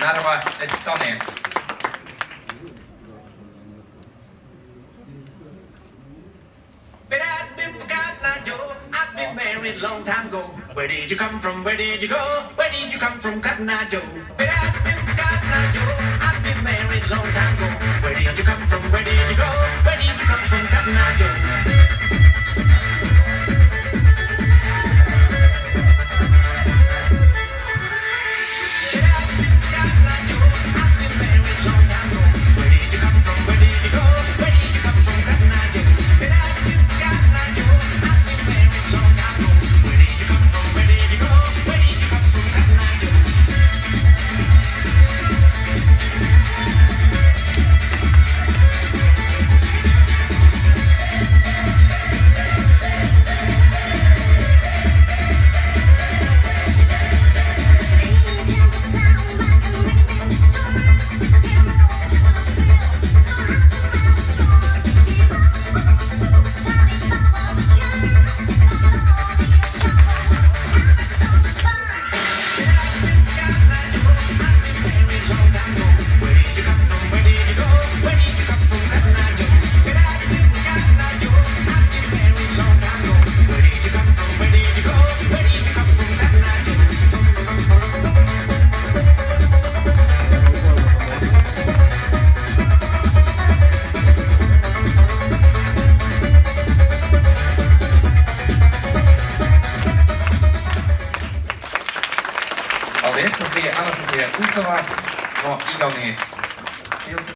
Narva, Estonia. But I've been forgotten, I Joe. I've been married long time ago. Where did you come from? Where did you go? Where did you come from, Cotton Eye Joe? But I've been forgotten, I Joe. I've been married long time ago. Where did you come from? Where did you go? Where did you come from, Cotton Eye Joe? Paldies, tas bija Anastasija Usova no Igaunijas.